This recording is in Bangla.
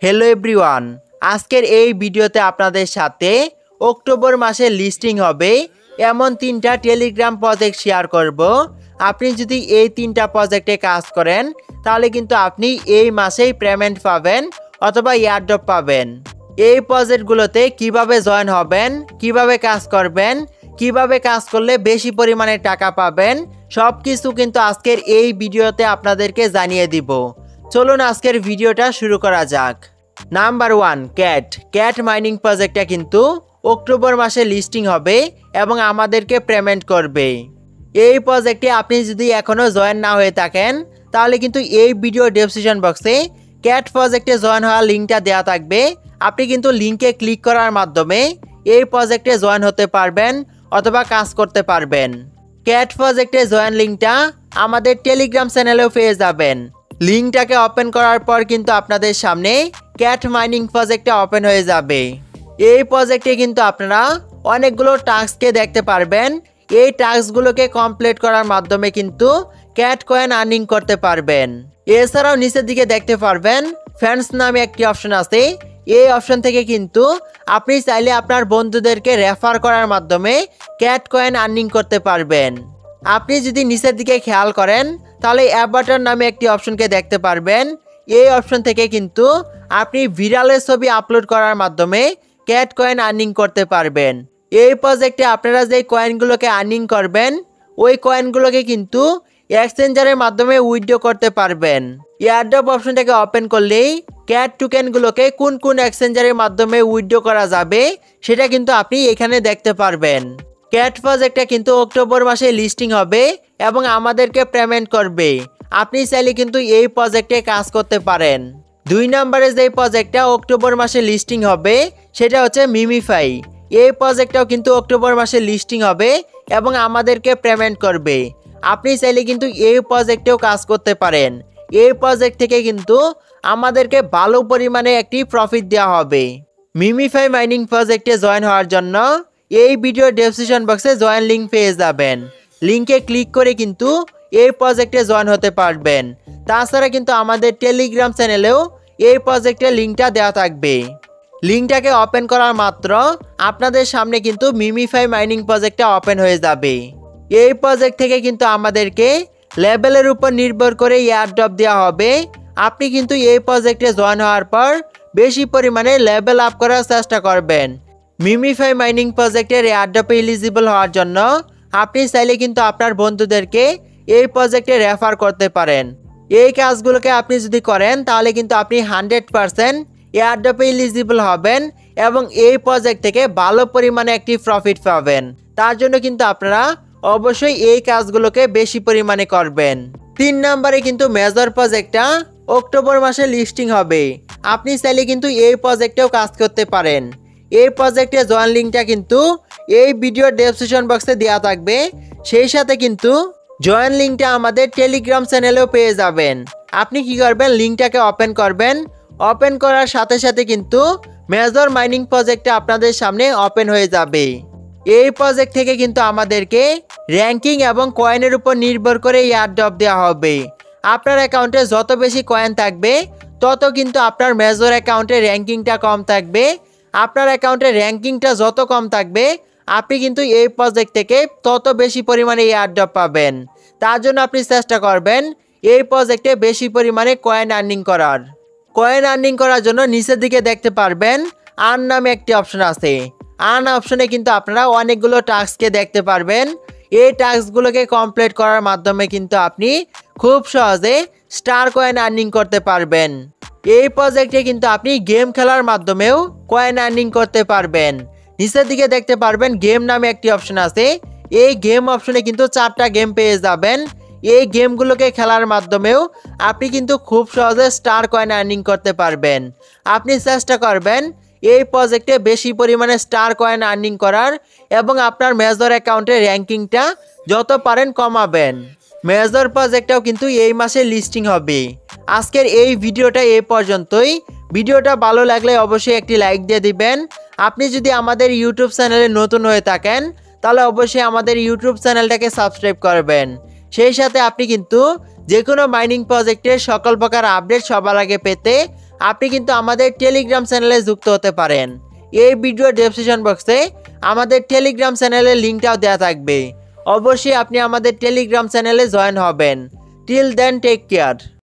হ্যালো এভরিওয়ান, আজকের এই ভিডিওতে আপনাদের সাথে অক্টোবর মাসে লিস্টিং হবে এমন 3টা টেলিগ্রাম প্রজেক্ট শেয়ার করব। আপনি যদি এই 3টা প্রজেক্টে কাজ করেন তাহলে কিন্তু আপনি এই মাসেই পেমেন্ট পাবেন অথবা এয়ারড্রপ পাবেন। এই প্রজেক্টগুলোতে কিভাবে জয়েন হবেন, কিভাবে কাজ করবেন, কিভাবে কাজ করলে বেশি পরিমাণে টাকা পাবেন, সব কিছু কিন্তু আজকের এই ভিডিওতে আপনাদেরকে জানিয়ে দিব। চলুন আজকের ভিডিওটা শুরু করা যাক। নাম্বার 1, ক্যাট মাইনিং প্রজেক্টটা কিন্তু অক্টোবর মাসে লিস্টিং হবে এবং আমাদেরকে পেমেন্ট করবে। এই প্রজেক্টে আপনি যদি এখনও জয়েন না হয়ে থাকেন তাহলে কিন্তু এই ভিডিও ডেসক্রিপশন বক্সে ক্যাট প্রজেক্টে জয়েন হওয়ার লিঙ্কটা দেওয়া থাকবে। আপনি কিন্তু লিঙ্কে ক্লিক করার মাধ্যমে এই প্রজেক্টে জয়েন হতে পারবেন অথবা কাজ করতে পারবেন। ক্যাট প্রজেক্টে জয়েন লিঙ্কটা আমাদের টেলিগ্রাম চ্যানেলেও পেয়ে যাবেন। লিঙ্কটাকে ওপেন করার পর কিন্তু আপনাদের সামনে ক্যাট মাইনিং প্রজেক্টটা ওপেন হয়ে যাবে। এই প্রজেক্টে কিন্তু আপনারা অনেকগুলো টাস্ককে দেখতে পারবেন। এই টাস্কগুলোকে কমপ্লিট করার মাধ্যমে কিন্তু ক্যাট কয়েন আর্নিং করতে পারবেন। এছাড়াও নিচের দিকে দেখতে পারবেন ফ্রেন্ডস নামে একটি অপশন আছে। এই অপশন থেকে কিন্তু আপনি চাইলে আপনার বন্ধুদেরকে রেফার করার মাধ্যমে ক্যাট কয়েন আর্নিং করতে পারবেন। আপনি যদি নিচের দিকে খেয়াল করেন তাহলে অ্যাভাটার নামে একটি অপশনকে দেখতে পারবেন। এই অপশন থেকে কিন্তু আপনি ভিরালের ছবি আপলোড করার মাধ্যমে ক্যাট কয়েন আর্নিং করতে পারবেন। এই প্রজেক্টে আপনারা যে কয়েনগুলোকে আর্নিং করবেন ওই কয়েনগুলোকে কিন্তু এক্সচেঞ্জারের মাধ্যমে উইথড্র করতে পারবেন। এয়ারড্রপ অপশনটাকে ওপেন করলেই ক্যাট টোকেনগুলোকে কোন কোন এক্সচেঞ্জারের মাধ্যমে উইথড্র করা যাবে সেটা কিন্তু আপনি এখানে দেখতে পারবেন। ক্যাট প্রজেক্টটা কিন্তু অক্টোবর মাসে লিস্টিং হবে এবং আমাদেরকে পেমেন্ট করবে। আপনি চাইলে কিন্তু এই প্রজেক্টে কাজ করতে পারেন। 2 নম্বরে যে প্রজেক্টটা অক্টোবর মাসে লিস্টিং হবে সেটা হচ্ছে মিমিফাই। এই প্রজেক্টটাও কিন্তু অক্টোবর মাসে লিস্টিং হবে এবং আমাদেরকে পেমেন্ট করবে। আপনি চাইলে কিন্তু এই প্রজেক্টেও কাজ করতে পারেন। এই প্রজেক্ট থেকে কিন্তু আমাদেরকে ভালো পরিমাণে একটি প্রফিট দেওয়া হবে। মিমিফাই মাইনিং প্রজেক্টে জয়েন হওয়ার জন্য এই ভিডিও ডেসক্রিপশন বক্সে জয়েন লিঙ্ক পেয়ে যাবেন। লিঙ্কে ক্লিক করে কিন্তু এই প্রজেক্টে জয়েন হতে পারবেন। তাছাড়া কিন্তু আমাদের টেলিগ্রাম চ্যানেলেও এই প্রজেক্টের লিঙ্কটা দেওয়া থাকবে। লিঙ্কটাকে ওপেন করার মাত্র আপনাদের সামনে কিন্তু মিমিফাই মাইনিং প্রজেক্টটা ওপেন হয়ে যাবে। এই প্রজেক্ট থেকে কিন্তু আমাদেরকে লেভেলের উপর নির্ভর করে এয়ারড্রপ দেওয়া হবে। আপনি কিন্তু এই প্রজেক্টে জয়েন হওয়ার পর বেশি পরিমাণে লেভেল আপ করার চেষ্টা করবেন। মিমিফাই মাইনিং প্রজেক্টের এয়ারড্রপে এলিজিবল হওয়ার জন্য আপনি চাইলে কিন্তু আপনার বন্ধুদেরকে এই প্রজেক্টে রেফার করতে পারেন। এই কাজগুলোকে আপনি যদি করেন তাহলে কিন্তু আপনি 100% এয়ারড্রপে এলিজিবল হবেন এবং এই প্রজেক্ট থেকে ভালো পরিমাণে একটি প্রফিট পাবেন। তার জন্য কিন্তু আপনারা অবশ্যই এই কাজগুলোকে বেশি পরিমাণে করবেন। 3 নম্বরে কিন্তু মেজর প্রজেক্টটা অক্টোবর মাসে লিস্টিং হবে। আপনি চাইলে কিন্তু এই প্রজেক্টেও কাজ করতে পারেন। এই প্রজেক্টে জয়েন লিঙ্কটা কিন্তু এই ভিডিও ডেসক্রিপশন বক্সে দেওয়া থাকবে। সেই সাথে কিন্তু জয়েন লিঙ্কটা আমাদের টেলিগ্রাম চ্যানেলেও পেয়ে যাবেন। আপনি কি করবেন, লিঙ্কটাকে ওপেন করবেন। ওপেন করার সাথে সাথে কিন্তু মেজর মাইনিং প্রজেক্টটা আপনাদের সামনে ওপেন হয়ে যাবে। এই প্রজেক্ট থেকে কিন্তু আমাদেরকে র্যাঙ্কিং এবং কয়েনের উপর নির্ভর করে এয়ারড্রপ দেওয়া হবে। আপনার অ্যাকাউন্টে যত বেশি কয়েন থাকবে তত কিন্তু আপনার মেজর অ্যাকাউন্টে র্যাঙ্কিংটা কম থাকবে। আপনার অ্যাকাউন্টে র্যাঙ্কিংটা যত কম থাকবে আপনি কিন্তু এই প্রজেক্ট থেকে তত বেশি পরিমাণে এয়ারড্রপ পাবেন। তার জন্য আপনি চেষ্টা করবেন এই প্রজেক্টে বেশি পরিমাণে কয়েন আর্নিং করার। কয়েন আর্নিং করার জন্য নিচের দিকে দেখতে পারবেন আর্ন নামে একটি অপশন আছে। আর্ন অপশনে কিন্তু আপনারা অনেকগুলো টাস্ককে দেখতে পারবেন। এই টাস্কগুলোকে কমপ্লিট করার মাধ্যমে কিন্তু আপনি খুব সহজে স্টার কয়েন আর্নিং করতে পারবেন। এই প্রজেক্টে কিন্তু আপনি গেম খেলার মাধ্যমেও কয়েন আর্নিং করতে পারবেন। নিচের দিকে দেখতে পারবেন গেম নামে একটি অপশন আছে। এই গেম অপশনে কিন্তু 4টা গেম পেয়ে যাবেন। এই গেমগুলোকে খেলার মাধ্যমেও আপনি কিন্তু খুব সহজে স্টার কয়েন আর্নিং করতে পারবেন। আপনি চেষ্টা করবেন এই প্রজেক্টে বেশি পরিমাণে স্টার কয়েন আর্নিং করার এবং আপনার মেজর অ্যাকাউন্টের র্যাঙ্কিংটা যত পারেন কমাবেন। মেজর প্রজেক্টটাও কিন্তু এই মাসে লিস্টিং হবে। আজকের এই ভিডিওটা এই পর্যন্তই। ভিডিওটা ভালো লাগলে অবশ্যই একটি লাইক দিয়ে দিবেন। আপনি যদি আমাদের ইউটিউব চ্যানেলে নতুন হয়ে থাকেন তাহলে অবশ্যই আমাদের ইউটিউব চ্যানেলটাকে সাবস্ক্রাইব করবেন। সেই সাথে আপনি কিন্তু যে কোনো মাইনিং প্রজেক্টের সকল প্রকার আপডেট সবার আগে পেতে আপনি কিন্তু আমাদের টেলিগ্রাম চ্যানেলে যুক্ত হতে পারেন। এই ভিডিও ডেসক্রিপশন বক্সে আমাদের টেলিগ্রাম চ্যানেলের লিঙ্কটাও দেওয়া থাকবে। অবশ্যই আপনি আমাদের টেলিগ্রাম চ্যানেলে জয়েন হবেন। Till then take care.